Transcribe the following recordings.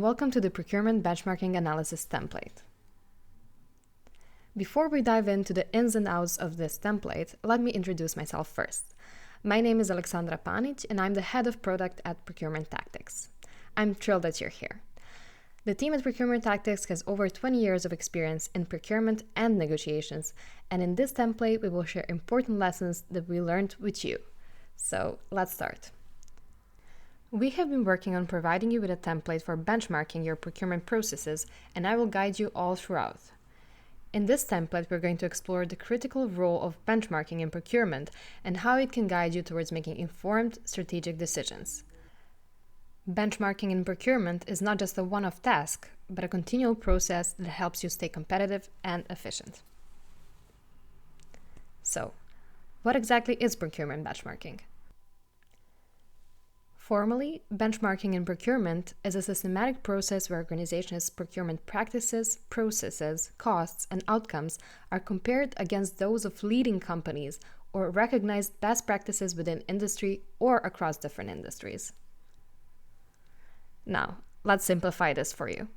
and welcome to the Procurement Benchmarking Analysis template. Before we dive into the ins and outs of this template, let me introduce myself first. My name is Aleksandra Panic, and I'm the head of product at Procurement Tactics. I'm thrilled that you're here. The team at Procurement Tactics has over 20 years of experience in procurement and negotiations, and in this template, we will share important lessons that we learned with you. So let's start. We have been working on providing you with a template for benchmarking your procurement processes, and I will guide you all throughout. In this template, we're going to explore the critical role of benchmarking in procurement and how it can guide you towards making informed, strategic decisions. Benchmarking in procurement is not just a one-off task, but a continual process that helps you stay competitive and efficient. So, what exactly is procurement benchmarking? Formally, benchmarking in procurement is a systematic process where organizations' procurement practices, processes, costs, and outcomes are compared against those of leading companies or recognized best practices within industry or across different industries. Now, let's simplify this for you.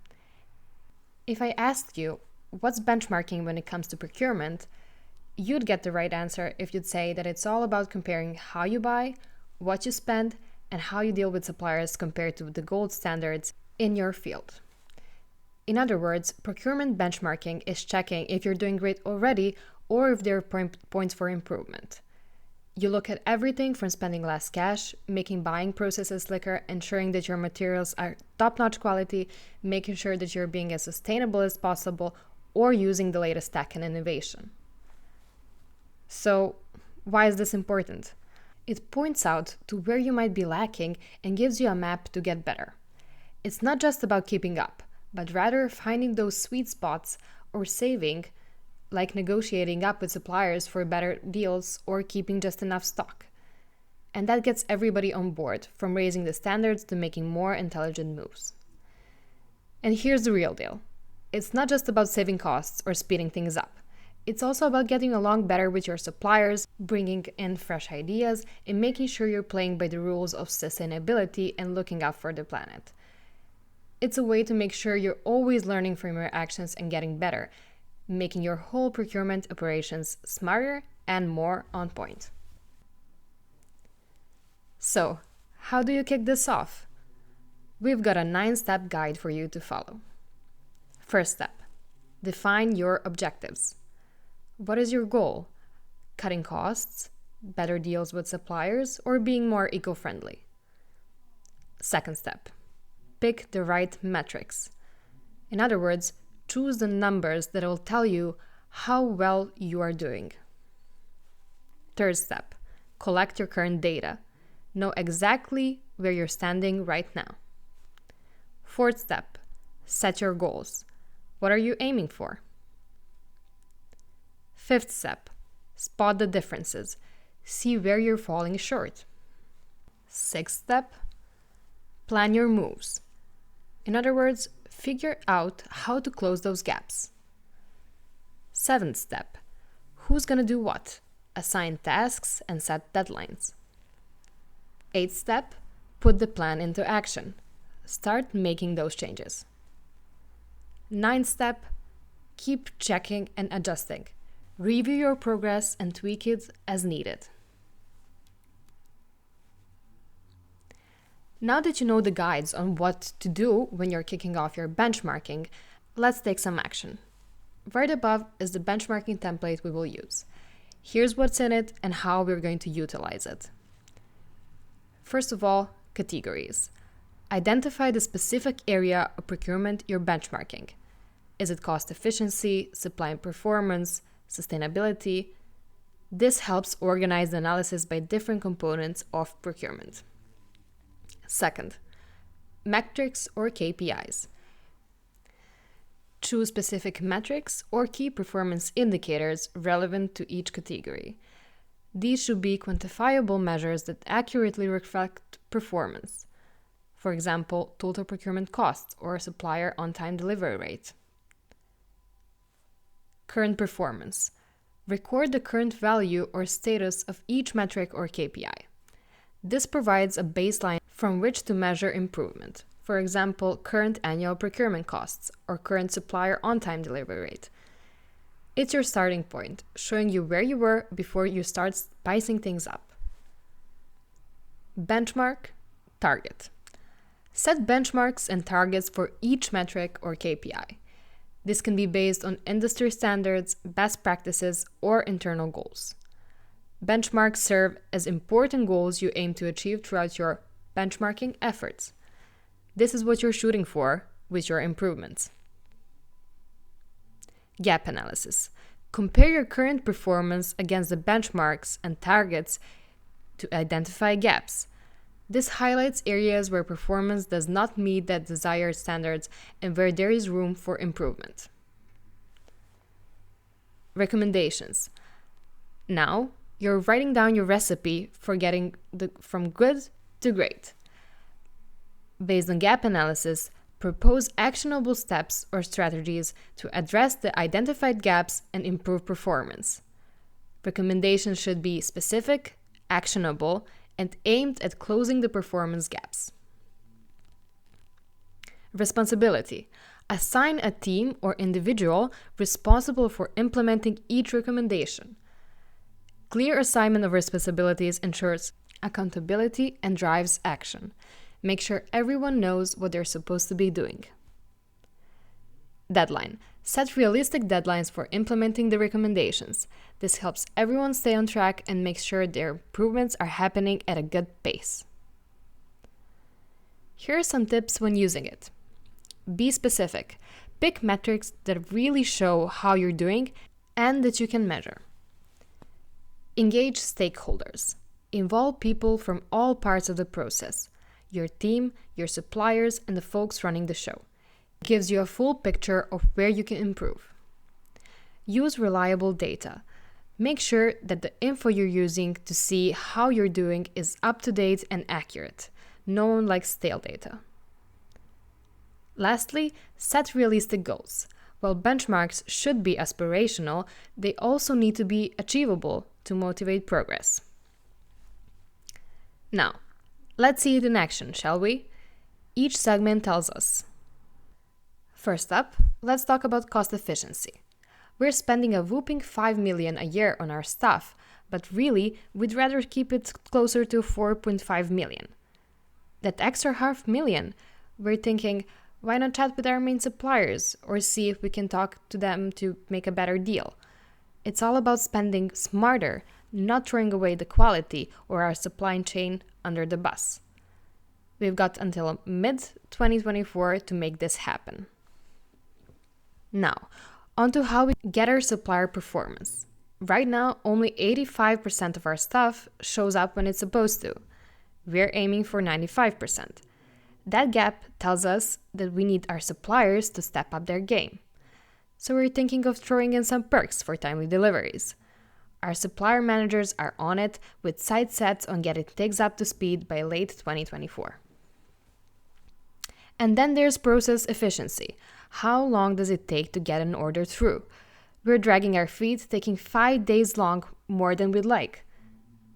If I asked you, what's benchmarking when it comes to procurement, you'd get the right answer if you'd say that it's all about comparing how you buy, what you spend, and how you deal with suppliers compared to the gold standards in your field. In other words, procurement benchmarking is checking if you're doing great already or if there are points for improvement. You look at everything from spending less cash, making buying processes slicker, ensuring that your materials are top-notch quality, making sure that you're being as sustainable as possible, or using the latest tech and innovation. So, why is this important? It points out to where you might be lacking and gives you a map to get better. It's not just about keeping up, but rather finding those sweet spots or saving, like negotiating up with suppliers for better deals or keeping just enough stock. And that gets everybody on board, from raising the standards to making more intelligent moves. And here's the real deal. It's not just about saving costs or speeding things up. It's also about getting along better with your suppliers, bringing in fresh ideas, and making sure you're playing by the rules of sustainability and looking out for the planet. It's a way to make sure you're always learning from your actions and getting better, making your whole procurement operations smarter and more on point. So, how do you kick this off? We've got a 9-step guide for you to follow. First step, define your objectives. What is your goal? Cutting costs, better deals with suppliers, or being more eco-friendly? Second step, pick the right metrics. In other words, choose the numbers that will tell you how well you are doing. Third step, collect your current data. Know exactly where you're standing right now. Fourth step, set your goals. What are you aiming for? Fifth step, spot the differences. See where you're falling short. Sixth step, plan your moves. In other words, figure out how to close those gaps. Seventh step, who's gonna do what? Assign tasks and set deadlines. Eighth step, put the plan into action. Start making those changes. Ninth step, keep checking and adjusting. Review your progress and tweak it as needed. Now that you know the guides on what to do when you're kicking off your benchmarking, let's take some action. Right above is the benchmarking template we will use. Here's what's in it and how we're going to utilize it. First of all, categories. Identify the specific area of procurement you're benchmarking. Is it cost efficiency, supply and performance, sustainability? This helps organize the analysis by different components of procurement. Second, metrics or KPIs. Choose specific metrics or key performance indicators relevant to each category. These should be quantifiable measures that accurately reflect performance. For example, total procurement costs or supplier on-time delivery rate. Current performance. Record the current value or status of each metric or KPI. This provides a baseline from which to measure improvement. For example, current annual procurement costs or current supplier on-time delivery rate. It's your starting point, showing you where you were before you start spicing things up. Benchmark, target. Set benchmarks and targets for each metric or KPI. This can be based on industry standards, best practices, or internal goals. Benchmarks serve as important goals you aim to achieve throughout your benchmarking efforts. This is what you're shooting for with your improvements. Gap analysis. Compare your current performance against the benchmarks and targets to identify gaps. This highlights areas where performance does not meet the desired standards and where there is room for improvement. Recommendations. Now, you're writing down your recipe for getting from good to great. Based on gap analysis, propose actionable steps or strategies to address the identified gaps and improve performance. Recommendations should be specific, actionable, and aimed at closing the performance gaps. Responsibility. Assign a team or individual responsible for implementing each recommendation. Clear assignment of responsibilities ensures accountability and drives action. Make sure everyone knows what they're supposed to be doing. Deadline. Set realistic deadlines for implementing the recommendations. This helps everyone stay on track and makes sure their improvements are happening at a good pace. Here are some tips when using it. Be specific. Pick metrics that really show how you're doing and that you can measure. Engage stakeholders. Involve people from all parts of the process. Your team, your suppliers, and the folks running the show. It gives you a full picture of where you can improve. Use reliable data. Make sure that the info you're using to see how you're doing is up to date and accurate. No one likes stale data. Lastly, set realistic goals. While benchmarks should be aspirational, they also need to be achievable to motivate progress. Now, let's see it in action, shall we? Each segment tells us. First up, let's talk about cost efficiency. We're spending a whopping $5 million a year on our staff, but really, we'd rather keep it closer to $4.5 million. That extra $500,000, we're thinking, why not chat with our main suppliers or see if we can talk to them to make a better deal? It's all about spending smarter, not throwing away the quality or our supply chain under the bus. We've got until mid-2024 to make this happen. Now, on to how we get our supplier performance. Right now, only 85% of our stuff shows up when it's supposed to. We're aiming for 95%. That gap tells us that we need our suppliers to step up their game. So we're thinking of throwing in some perks for timely deliveries. Our supplier managers are on it with sights set on getting things up to speed by late 2024. And then there's process efficiency. How long does it take to get an order through? We're dragging our feet, taking 5 days long, more than we'd like.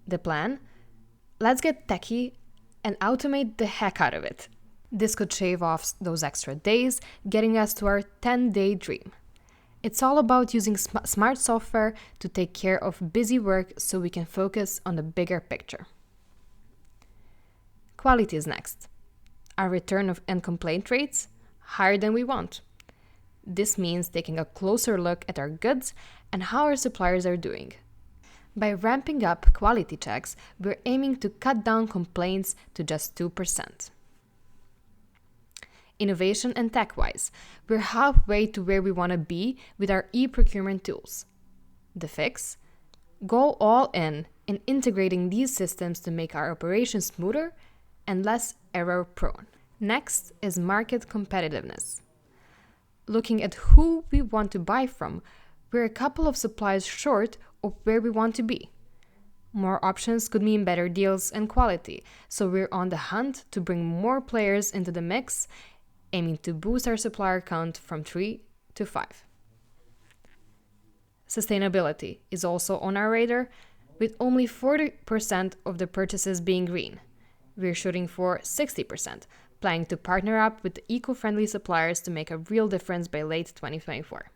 The plan? Let's get techie and automate the heck out of it. This could shave off those extra days, getting us to our 10-day dream. It's all about using smart software to take care of busy work so we can focus on the bigger picture. Quality is next. Our return and complaint rates higher than we want. This means taking a closer look at our goods and how our suppliers are doing. By ramping up quality checks, we're aiming to cut down complaints to just 2%. Innovation and tech-wise, we're halfway to where we want to be with our e-procurement tools. The fix? Go all in integrating these systems to make our operations smoother and less error-prone. Next is market competitiveness. Looking at who we want to buy from, we're a couple of suppliers short of where we want to be. More options could mean better deals and quality, so we're on the hunt to bring more players into the mix, aiming to boost our supplier count from 3 to 5. Sustainability is also on our radar, with only 40% of the purchases being green. We're shooting for 60%, planning to partner up with eco-friendly suppliers to make a real difference by late 2024.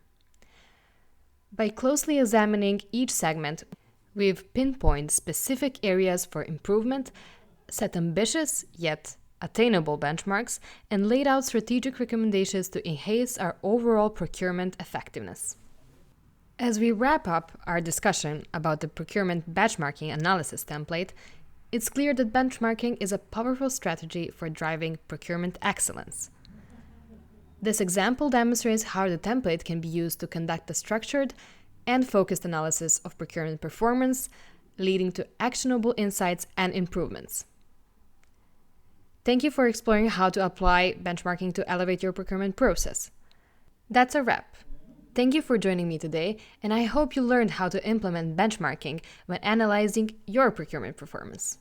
By closely examining each segment, we've pinpointed specific areas for improvement, set ambitious yet attainable benchmarks, and laid out strategic recommendations to enhance our overall procurement effectiveness. As we wrap up our discussion about the procurement benchmarking analysis template, it's clear that benchmarking is a powerful strategy for driving procurement excellence. This example demonstrates how the template can be used to conduct a structured and focused analysis of procurement performance, leading to actionable insights and improvements. Thank you for exploring how to apply benchmarking to elevate your procurement process. That's a wrap. Thank you for joining me today, and I hope you learned how to implement benchmarking when analyzing your procurement performance.